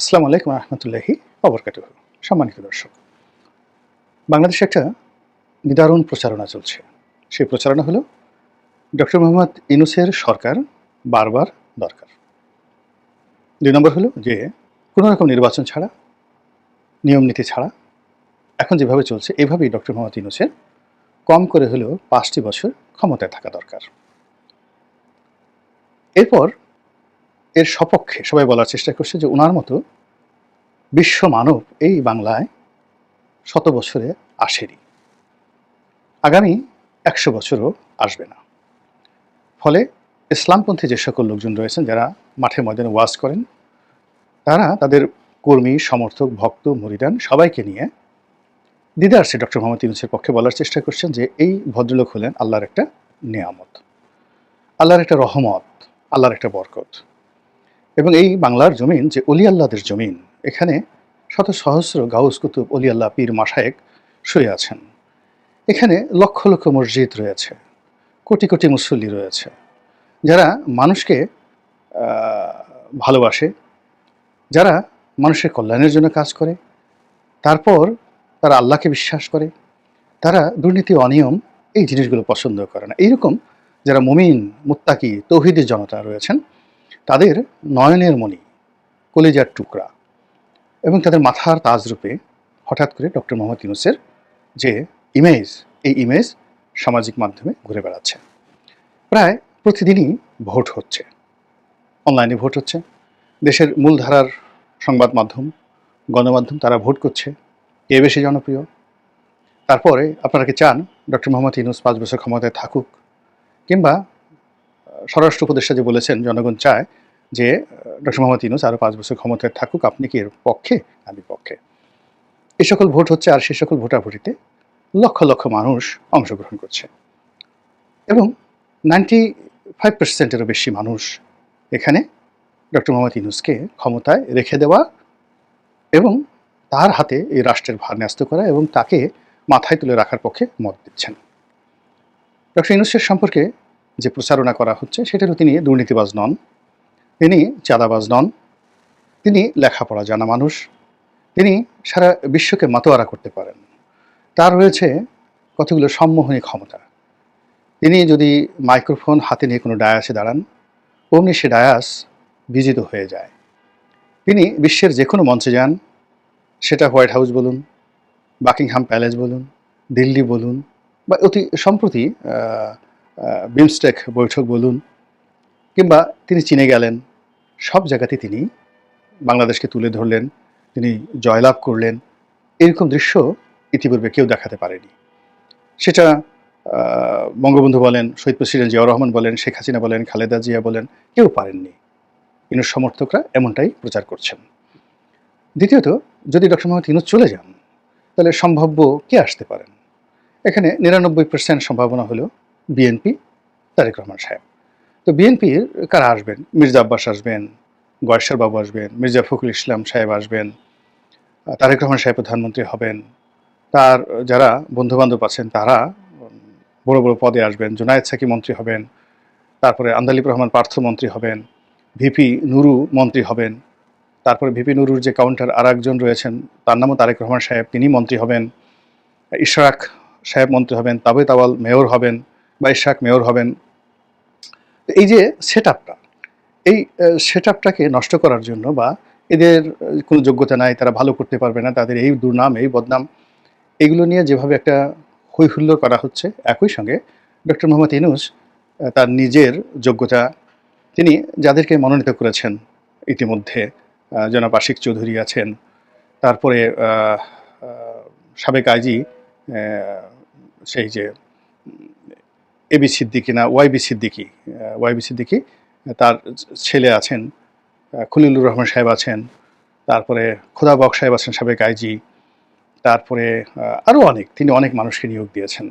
আসসালামু আলাইকুম রহমতুল্লাহি ওবরকাতুহু। সম্মানিত দর্শক, বাংলাদেশে একটা নিদারুণ প্রচারণা চলছে। সেই প্রচারণা হলো ডক্টর মোহাম্মদ ইউনূসের সরকার বারবার দরকার। ২ নম্বর হলো যে কোনো রকম নির্বাচন ছাড়া, নিয়ম নীতি ছাড়া এখন যেভাবে চলছে এভাবেই ডক্টর মোহাম্মদ ইউনূসের কম করে হলেও ৫টি বছর ক্ষমতায় থাকা দরকার। এরপর এর সপক্ষে সবাই বলার চেষ্টা করছে যে উনার মতো বিশ্ব মানব এই বাংলায় শত বছরে আসেনি, আগামী ১০০ বছরও আসবে না। ফলে ইসলামপন্থী যে সকল লোকজন রয়েছেন যারা মাঠে ময়দানে ওয়াজ করেন, তারা তাদের কর্মী, সমর্থক, ভক্ত, মুরিদান সবাইকে নিয়ে দ্বিধার্সে ডক্টর মোহাম্মদ ইউনূসের পক্ষে বলার চেষ্টা করছেন যে এই ভদ্রলোক হলেন আল্লাহর একটা নেয়ামত, আল্লাহর একটা রহমত, আল্লাহর একটা বরকত। এবং এই বাংলার জমিন যে অলি আল্লাহদের জমিন, এখানে শত সহস্র গাউস কুতুব, অলি আল্লাহ, পীর, মাশায়েখ শুয়ে আছেন। এখানে লক্ষ লক্ষ মসজিদ রয়েছে, কোটি কোটি মুসল্লি রয়েছে, যারা মানুষকে ভালোবাসে, যারা মানুষের কল্যাণের জন্য কাজ করে, তারপর তারা আল্লাহকে বিশ্বাস করে, তারা দুর্নীতি, অনিয়ম এই জিনিসগুলো পছন্দ করে না। এইরকম যারা মুমিন, মুত্তাকি, তৌহিদি জনতা রয়েছেন, তাদের নয়নের মণি, কলিজার টুকরা এবং তাদের মাথার তাজরূপে হঠাৎ করে ডক্টর মোহাম্মদ ইউনূসের যে ইমেজ, এই ইমেজ সামাজিক মাধ্যমে ঘুরে বেড়াচ্ছে। প্রায় প্রতিদিনই ভোট হচ্ছে, অনলাইনে ভোট হচ্ছে। দেশের মূলধারার সংবাদ মাধ্যম, গণমাধ্যম তারা ভোট করছে কে বেশি জনপ্রিয়। তারপরে আপনারা কি চান ডক্টর মোহাম্মদ ইউনূস ৫ বছর ক্ষমতায় থাকুক, কিংবা স্বরাষ্ট্র উপদেষ্টা যে বলেছেন জনগণ চায় যে ডক্টর মোহাম্মদ ইউনূস আরও ৫ বছর ক্ষমতায় থাকুক, আপনি কি এর পক্ষে? আমি পক্ষে। এই সকল ভোট হচ্ছে, আর সেই সকল ভোটাভুটিতে লক্ষ লক্ষ মানুষ অংশগ্রহণ করছে এবং 95%-এরও বেশি মানুষ এখানে ডক্টর মোহাম্মদ ইউনূসকে ক্ষমতায় রেখে দেওয়া এবং তার হাতে এই রাষ্ট্রের ভার ন্যস্ত করা এবং তাকে মাথায় তুলে রাখার পক্ষে মত দিচ্ছেন। ডক্টর ইউনূসের সম্পর্কে যে প্রচারণা করা হচ্ছে সেটা হলো তিনি দুর্নীতিবাজ নন, তিনি চাঁদাবাজ নন, তিনি লেখাপড়া জানা মানুষ, তিনি সারা বিশ্বকে মাতোয়ারা করতে পারেন, তার রয়েছে কতগুলো সম্মোহনী ক্ষমতা। তিনি যদি মাইক্রোফোন হাতে নিয়ে কোনো ডায়াসে দাঁড়ান, অমনি সে ডায়াস বিজিত হয়ে যায়। তিনি বিশ্বের যে কোনো মঞ্চে যান, সেটা হোয়াইট হাউস বলুন, বাকিংহাম প্যালেস বলুন, দিল্লি বলুন, বা অতি সম্প্রতি বিমস্টেক বৈঠক বলুন, কিংবা তিনি চীনে গেলেন, সব জায়গাতে তিনি বাংলাদেশকে তুলে ধরলেন, তিনি জয়লাভ করলেন। এরকম দৃশ্য ইতিপূর্বে কেউ দেখাতে পারেনি। সেটা বঙ্গবন্ধু বলেন, শহীদ প্রেসিডেন্ট জিয়াউর রহমান বলেন, শেখ হাসিনা বলেন, খালেদা জিয়া বলেন, কেউ পারেননি। ইউনূস সমর্থকরা এমনটাই প্রচার করছেন। দ্বিতীয়ত, যদি ডক্টর মোহাম্মদ ইউনূস চলে যান, তাহলে সম্ভাব্য কে আসতে পারেন? এখানে ৯৯% সম্ভাবনা হলো বিএনপি, তারেক রহমান সাহেব। তো বিএনপির কারা আসবেন? মির্জা আব্বাস আসবেন, গয়েশ্বর বাবু আসবেন, মির্জা ফখরুল ইসলাম সাহেব আসবেন, তারেক রহমান সাহেব প্রধানমন্ত্রী হবেন, তার যারা বন্ধুবান্ধব আছেন তারা বড় বড় পদে আসবেন, জুনায়েদ সাকি মন্ত্রী হবেন, তারপরে আন্দালিব রহমান পার্থ মন্ত্রী হবেন, ভিপি নুরু মন্ত্রী হবেন, তারপরে ভিপি নুরুর যে কাউন্টার আর একজন রয়েছেন তার নামও তারেক রহমান সাহেব, তিনি মন্ত্রী হবেন, ইশরাক সাহেব মন্ত্রী হবেন, তাবিদ আওয়াল মেয়র হবেন বা ইশরাক মেয়র হবেন। এই যে সেট আপটা, এই সেট আপটাকে নষ্ট করার জন্য, বা এদের কোনো যোগ্যতা নাই, তারা ভালো করতে পারবে না, তাদের এই দুর্নাম, এই বদনাম, এগুলো নিয়ে যেভাবে একটা হৈহুল্লোড় করা হচ্ছে, একই সঙ্গে ডক্টর মোহাম্মদ ইউনূস তার নিজের যোগ্যতা, তিনি যাদেরকে মনোনীত করেছেন ইতিমধ্যে, জনাব আশিক চৌধুরী আছেন, তারপরে সাবেক আইজি সেই যে এবি সিদ্দিকী না ওয়াইবি সিদ্দিকী, তার ছেলে আছেন, খলিলুর রহমান সাহেব আছেন, তারপরে খোদা বক সাহেব আছেন সাবেক আইজি, তারপরে আরও অনেক, তিনি অনেক মানুষকে নিয়োগ দিয়েছেন,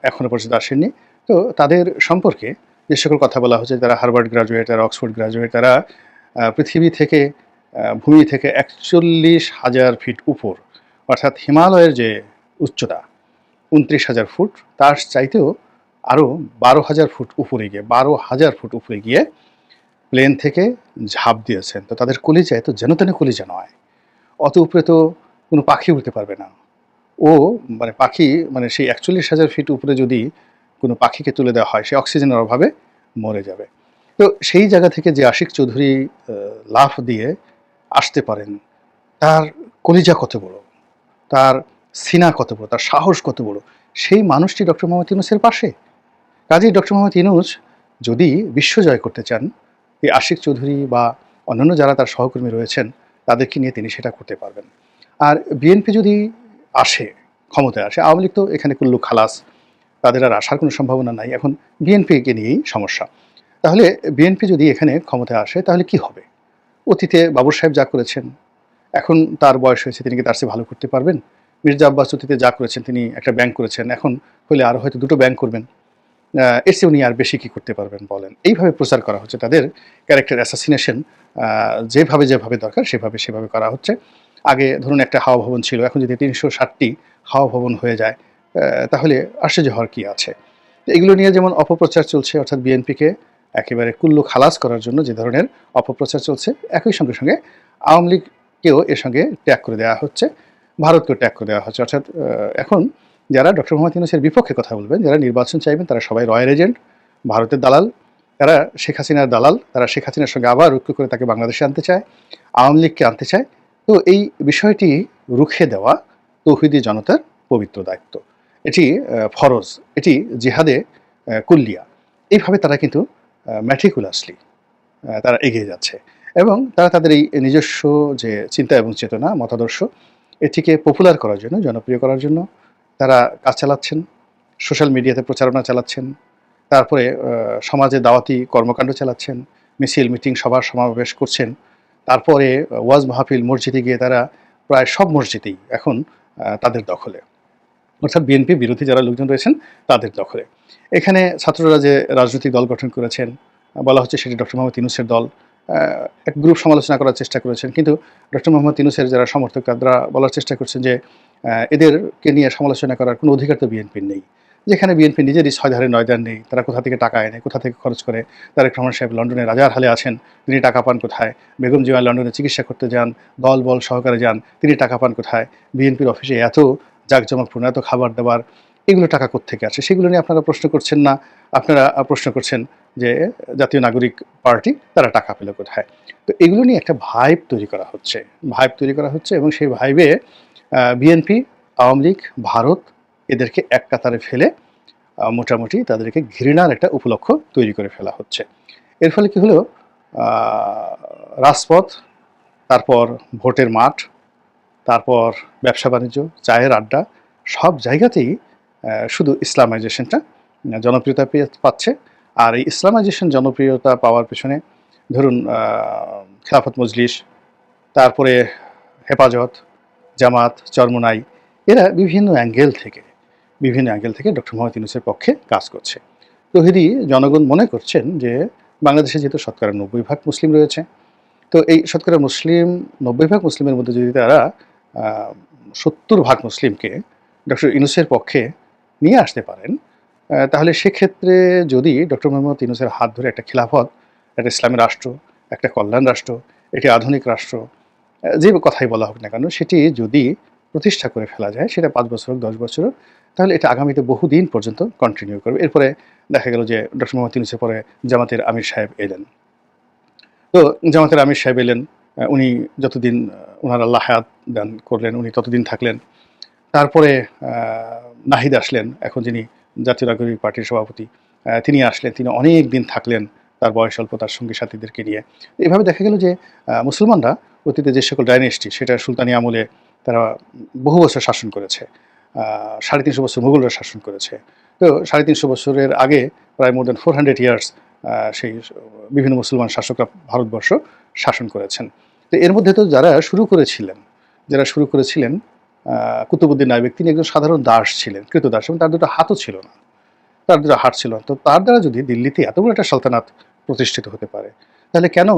এখনও পর্যন্ত আসেননি। তো তাদের সম্পর্কে যে সকল কথা বলা হচ্ছে, তারা হার্ভার্ড গ্রাজুয়েট, তারা অক্সফোর্ড গ্রাজুয়েট, তারা পৃথিবী থেকে, ভূমি থেকে ৪১,০০০ ফিট উপর, অর্থাৎ হিমালয়ের যে উচ্চতা ২৯,০০০ ফুট, তার চাইতেও আরও ১২,০০০ ফুট উপরে গিয়ে, ১২,০০০ ফুট উপরে গিয়ে প্লেন থেকে ঝাঁপ দিয়েছেন, তো তাদের কলিজা এত যেন তেন কলিজা নয়। অত উপরে তো কোনো পাখি উড়তে পারবে না। ও মানে পাখি মানে সেই ৪১,০০০ ফিট উপরে যদি কোনো পাখিকে তুলে দেওয়া হয়, সে অক্সিজেনের অভাবে মরে যাবে। তো সেই জায়গা থেকে যে আশিক চৌধুরী লাফ দিয়ে আসতে পারেন, তার কলিজা কত বড়, তার সিনা কত বড়, তার সাহস কত বড়, সেই মানুষটি ডক্টর মোহাম্মদ ইউনূসের পাশে। কাজেই ডক্টর মোহাম্মদ ইউনূস যদি বিশ্ব জয় করতে চান, এই আশিক চৌধুরী বা অন্যান্য যারা তার সহকর্মী রয়েছেন, তাদেরকে নিয়ে তিনি সেটা করতে পারবেন। আর বিএনপি যদি আসে, ক্ষমতায় আসে, আওয়ামী লীগ তো এখানে কুল্লু খালাস, তাদের আর আসার কোনো সম্ভাবনা নাই। এখন বিএনপিকে নিয়েই সমস্যা। তাহলে বিএনপি যদি এখানে ক্ষমতায় আসে, তাহলে কি হবে? অতীতে বাবর সাহেব যা করেছেন, এখন তার বয়স হয়েছে, তিনি কি তার চেয়ে ভালো করতে পারবেন? মির্জা আব্বাস অতীতে যা করেছেন, তিনি একটা ব্যাংক করেছেন, এখন হলে আরও হয়তো ২টো ব্যাংক করবেন। এর চেয়ে উনি আর বেশি কি করতে পারবেন বলেন? এইভাবে প্রচার করা হচ্ছে, তাদের ক্যারেক্টার অ্যাসাসিনেশন যেভাবে দরকার সেভাবে করা হচ্ছে। আগে ধরুন একটা হাওয়া ভবন ছিল, এখন যদি ৩৬০টি হাওয়া ভবন হয়ে যায়, তাহলে আশ্চর্য হওয়ার কি আছে? তো এগুলো নিয়ে যেমন অপপ্রচার চলছে, অর্থাৎ বিএনপিকে একেবারে কুল্লু খালাস করার জন্য যে ধরনের অপপ্রচার চলছে, একই সঙ্গে আওয়ামী লীগকেও এর সঙ্গে ট্যাগ করে দেওয়া হচ্ছে, ভারতকেও ট্যাগ করে দেওয়া হচ্ছে। অর্থাৎ এখন যারা ডক্টর মোহাম্মদ ইউনূসের বিপক্ষে কথা বলবেন, যারা নির্বাচন চাইবেন, তারা সবাই রয়ের এজেন্ট, ভারতের দালাল, তারা শেখ হাসিনার দালাল, তারা শেখ হাসিনার সঙ্গে আবার ঐক্য করে তাকে বাংলাদেশে আনতে চায়, আওয়ামী লীগকে আনতে চায়। তো এই বিষয়টি রুখে দেওয়া তৌহিদি জনতার পবিত্র দায়িত্ব, এটি ফরজ, এটি জিহাদে কুল্লিয়া। এইভাবে তারা কিন্তু ম্যাটিকুলাসলি তারা এগিয়ে যাচ্ছে এবং তারা তাদের এই নিজস্ব যে চিন্তা এবং চেতনা, মতাদর্শ, এটিকে পপুলার করার জন্য, জনপ্রিয় করার জন্য তারা কাজ চালাচ্ছেন, সোশ্যাল মিডিয়াতে প্রচারণা চালাচ্ছেন, তারপরে সমাজে দাওয়াতি কর্মকাণ্ড চালাচ্ছেন, মিছিল, মিটিং, সভা সমাবেশ করছেন। তারপরে ওয়াজ মাহফিল, মসজিদে গিয়ে তারা প্রায় সব মসজিদেই এখন তাদের দখলে, অর্থাৎ বিএনপি বিরোধী যারা লোকজন রয়েছেন তাদের দখলে। এখানে ছাত্ররা যে রাজনৈতিক দল গঠন করেছেন, বলা হচ্ছে সেটি ডক্টর মোহাম্মদ ইউনূসের দল। এক গ্রুপ সমালোচনা করার চেষ্টা করেছেন, কিন্তু ডক্টর মোহাম্মদ ইউনূসের যারা সমর্থক তারা বলার চেষ্টা করছেন যে এদেরকে নিয়ে সমালোচনা করার কোনো অধিকার তো বিএনপির নেই। যেখানে বিএনপি নিজেরই ৬ ধারে ৯ দান নেই, তারা কোথা থেকে টাকা এনে, কোথা থেকে খরচ করে? তারেক রহমান সাহেব লন্ডনে রাজার হালে আছেন, তিনি টাকা পান কোথায়? বেগম জিয়া লন্ডনে চিকিৎসা করতে যান, দল বল সহকারে যান, তিনি টাকা পান কোথায়? বিএনপির অফিসে এত জাঁকজমকপূর্ণ, এত খাবার দাবার, এগুলো টাকা কোত্থেকে আসে? সেগুলো নিয়ে আপনারা প্রশ্ন করছেন না। আপনারা প্রশ্ন করছেন যে জাতীয় নাগরিক পার্টি তারা টাকা পেল কোথায়? তো এগুলো নিয়ে একটা ভাইব তৈরি করা হচ্ছে এবং সেই ভাইবে বিএনপি, আওয়ামী লীগ, ভারত এদেরকে এক কাতারে ফেলে মোটামুটি তাদেরকে ঘৃণার একটা উপলক্ষ তৈরি করে ফেলা হচ্ছে। এর ফলে কি হলো, রাজপথ, তারপর ভোটের মাঠ, তারপর ব্যবসা বাণিজ্য, চায়ের আড্ডা, সব জায়গাতেই শুধু ইসলামাইজেশনটা জনপ্রিয়তা পাচ্ছে। আর এই ইসলামাইজেশন জনপ্রিয়তা পাওয়ার পেছনে ধরুন খেলাফত মজলিস, তারপরে হেফাজত, জামাত, চরমোনাই, এরা বিভিন্ন অ্যাঙ্গেল থেকে ডক্টর মোহাম্মদ ইউনূসের পক্ষে কাজ করছে। তৌহিদি জনগণ মনে করছেন যে বাংলাদেশে যেহেতু শতকরা ৯০% মুসলিম রয়েছে, তো এই শতকরা ৯০% মুসলিমের মধ্যে যদি তারা ৭০% মুসলিমকে ডক্টর ইউনূসের পক্ষে নিয়ে আসতে পারেন, তাহলে সেক্ষেত্রে যদি ডক্টর মোহাম্মদ ইউনূসের হাত ধরে একটা খিলাফত, একটা ইসলামী রাষ্ট্র, একটা কল্যাণ রাষ্ট্র, একটি আধুনিক রাষ্ট্র, যে কথাই বলা হোক না কেন, সেটি যদি প্রতিষ্ঠা করে ফেলা যায়, সেটা ৫ বছর হোক, ১০ বছর হোক, তাহলে এটা আগামীতে বহুদিন পর্যন্ত কন্টিনিউ করবে। এরপরে দেখা গেল যে ডক্টর মোহাম্মদ ইউনূসের পরে জামাতের আমির সাহেব এলেন। তো জামাতের আমির সাহেব এলেন, উনি যতদিন ওনার আল্লাহ হায়াত দান করলেন, উনি ততদিন থাকলেন। তারপরে নাহিদ আসলেন, এখন যিনি জাতীয় নাগরিক পার্টির সভাপতি, তিনি আসলেন, তিনি অনেক দিন থাকলেন তার বয়স অল্প তার সঙ্গী সাথীদেরকে নিয়ে। এভাবে দেখা গেল যে মুসলমানরা অতীতে যে সকল ডাইনেস্টি, সেটা সুলতানি আমলে তারা বহু বছর শাসন করেছে, ৩৫০ বছর মুঘলরা শাসন করেছে। তো ৩৫০ বছরের আগে প্রায় মোর দ্যান 400 ইয়ার্স সেই বিভিন্ন মুসলমান শাসকরা ভারতবর্ষ শাসন করেছেন। তো এর মধ্যে তো যারা শুরু করেছিলেন কুতুবউদ্দিন আইবেক, তিনি একজন সাধারণ দাস ছিলেন, কৃতদাস, এবং তার দুটো হাতও ছিল না, তার দুটো হাত ছিল না। তো তার দ্বারা যদি দিল্লিতে এত বড় একটা সালতানাত প্রতিষ্ঠিত হতে পারে, তাহলে কেন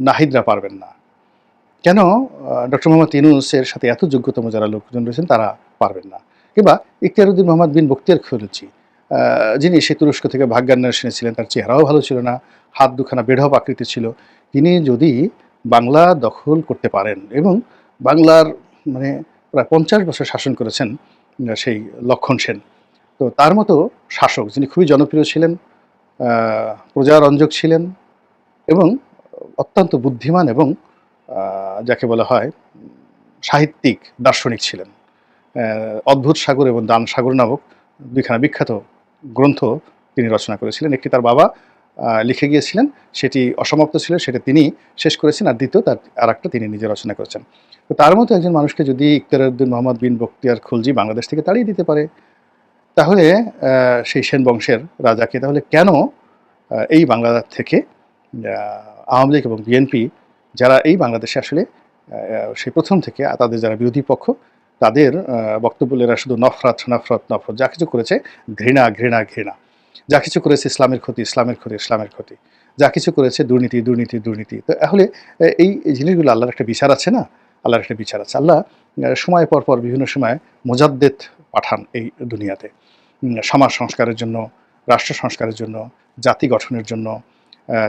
নাহিদরা পারবেন না? কেন ডক্টর মোহাম্মদ ইউনূসের সাথে এত যোগ্যতম যারা লোকজন রয়েছেন তারা পারবেন না? কিংবা ইখতিয়ারউদ্দিন মোহাম্মদ বিন বখতিয়ার খলজি, যিনি সেই তুরস্ক থেকে ভাগ্যান্বেষণে এসেছিলেন, তার চেহারাও ভালো ছিল না, হাত দুখানা বেঢপ আকৃতি ছিল। তিনি যদি বাংলা দখল করতে পারেন এবং বাংলার মানে প্রায় ৫০ বছর শাসন করেছেন সেই লক্ষণ সেন। তো তার মতো শাসক যিনি খুবই জনপ্রিয় ছিলেন, প্রজারঞ্জক ছিলেন এবং অত্যন্ত বুদ্ধিমান এবং যাকে বলা হয় সাহিত্যিক, দার্শনিক ছিলেন। অদ্ভুত সাগর এবং দান সাগর নামক দুইখানা বিখ্যাত গ্রন্থ তিনি রচনা করেছিলেন। একটি তার বাবা লিখে গিয়েছিলেন, সেটি অসমাপ্ত ছিল, সেটা তিনি শেষ করেছেন, আর দ্বিতীয় তার আরেকটা তিনি নিজে রচনা করেছেন। তো তার মতো একজন মানুষকে যদি ইখতিয়ার উদ্দিন মোহাম্মদ বিন বখতিয়ার খলজি বাংলাদেশ থেকে তাড়িয়ে দিতে পারে, তাহলে সেই সেন বংশের রাজাকে তাহলে কেন এই বাংলা থেকে আওয়ামী লীগ এবং বিএনপি, যারা এই বাংলাদেশে আসলে সেই প্রথম থেকে তাদের যারা বিরোধী পক্ষ, তাদের বক্তব্যেরা শুধু নফরত নফরত নফরত, যা কিছু করেছে ঘৃণা ঘৃণা ঘৃণা, যা কিছু করেছে ইসলামের ক্ষতি ইসলামের ক্ষতি ইসলামের ক্ষতি, যা কিছু করেছে দুর্নীতি দুর্নীতি দুর্নীতি। তো তাহলে এই জিনিসগুলো আল্লাহর একটা বিচার আছে না, আল্লাহর একটা বিচার আছে। আল্লাহ সময় পর পর বিভিন্ন সময় মুজাদ্দেদ পাঠান এই দুনিয়াতে, সমাজ সংস্কারের জন্য, রাষ্ট্র সংস্কারের জন্য, জাতি গঠনের জন্য,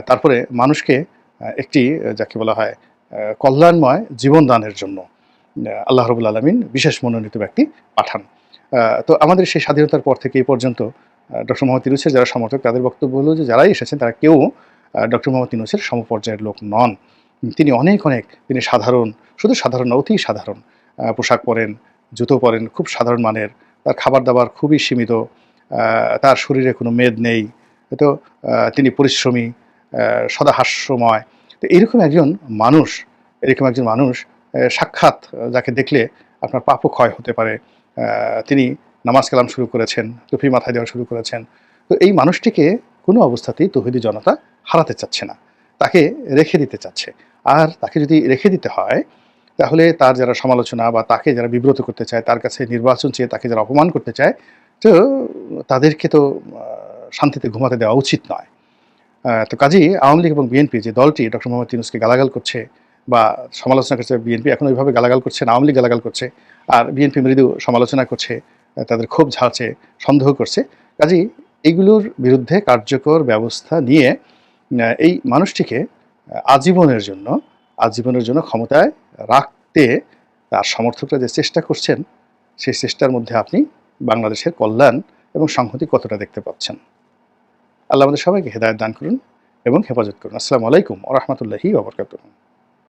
তারপরে মানুষকে একটি যাকে বলা হয় কল্যাণময় জীবনদানের জন্য আল্লাহ রাব্বুল আলামিন বিশেষ মনোনীত ব্যক্তি পাঠান। তো আমাদের সেই স্বাধীনতার পর থেকে এই পর্যন্ত ডক্টর মোহাম্মদ ইউনূসের যারা সমর্থক, তাদের বক্তব্য হলো যে যারাই এসেছেন তারা কেউ ডক্টর মোহাম্মদ ইউনূসের সমপর্যায়ের লোক নন। তিনি অনেক তিনি সাধারণ, শুধু সাধারণ না, অতি সাধারণ পোশাক পরেন, জুতো পরেন, খুব সাধারণ মানের, তার খাবার দাবার খুবই সীমিত, তার শরীরে কোনো মেদ নেই, তো তিনি পরিশ্রমী, সদা হাস্যময়। তো এরকম একজন মানুষ, সাক্ষাৎ যাকে দেখলে আপনার পাপও ক্ষয় হতে পারে। তিনি নামাজ কালাম শুরু করেছেন, টুপি মাথায় দেওয়া শুরু করেছেন। তো এই মানুষটিকে কোনো অবস্থাতেই তৌহিদি জনতা হারাতে চাচ্ছে না, তাকে রেখে দিতে চাচ্ছে। আর তাকে যদি রেখে দিতে হয়, তাহলে তার যারা সমালোচনা বা তাকে যারা বিব্রত করতে চায়, তার কাছে নির্বাচন চেয়ে তাকে যারা অপমান করতে চায়, তো তাদেরকে তো শান্তিতে ঘুমাতে দেওয়া উচিত নয়। তো কাজেই আওয়ামী লীগ এবং বিএনপি যে দলটি ডক্টর মোহাম্মদ ইউনূসকে গালাগাল করছে বা সমালোচনা করছে, বিএনপি এখন ওইভাবে গালাগাল করছে না, আওয়ামী লীগ গালাগাল করছে, আর বিএনপি মৃদু সমালোচনা করছে, তাদের ক্ষোভ ঝাড়ছে, সন্দেহ করছে। কাজেই এইগুলোর বিরুদ্ধে কার্যকর ব্যবস্থা নিয়ে এই মানুষটিকে আজীবনের জন্য ক্ষমতায় রাখতে তার সমর্থকরা যে চেষ্টা করছেন, সেই চেষ্টার মধ্যে আপনি বাংলাদেশের কল্যাণ এবং সংহতি কতটা দেখতে পাচ্ছেন। আল্লাহ আমাদের সবাইকে হেদায়েত দান করুন এবং হেফাজত করুন। আসসালামু আলাইকুম ওয়া রাহমাতুল্লাহি ওয়া বারাকাতুহু।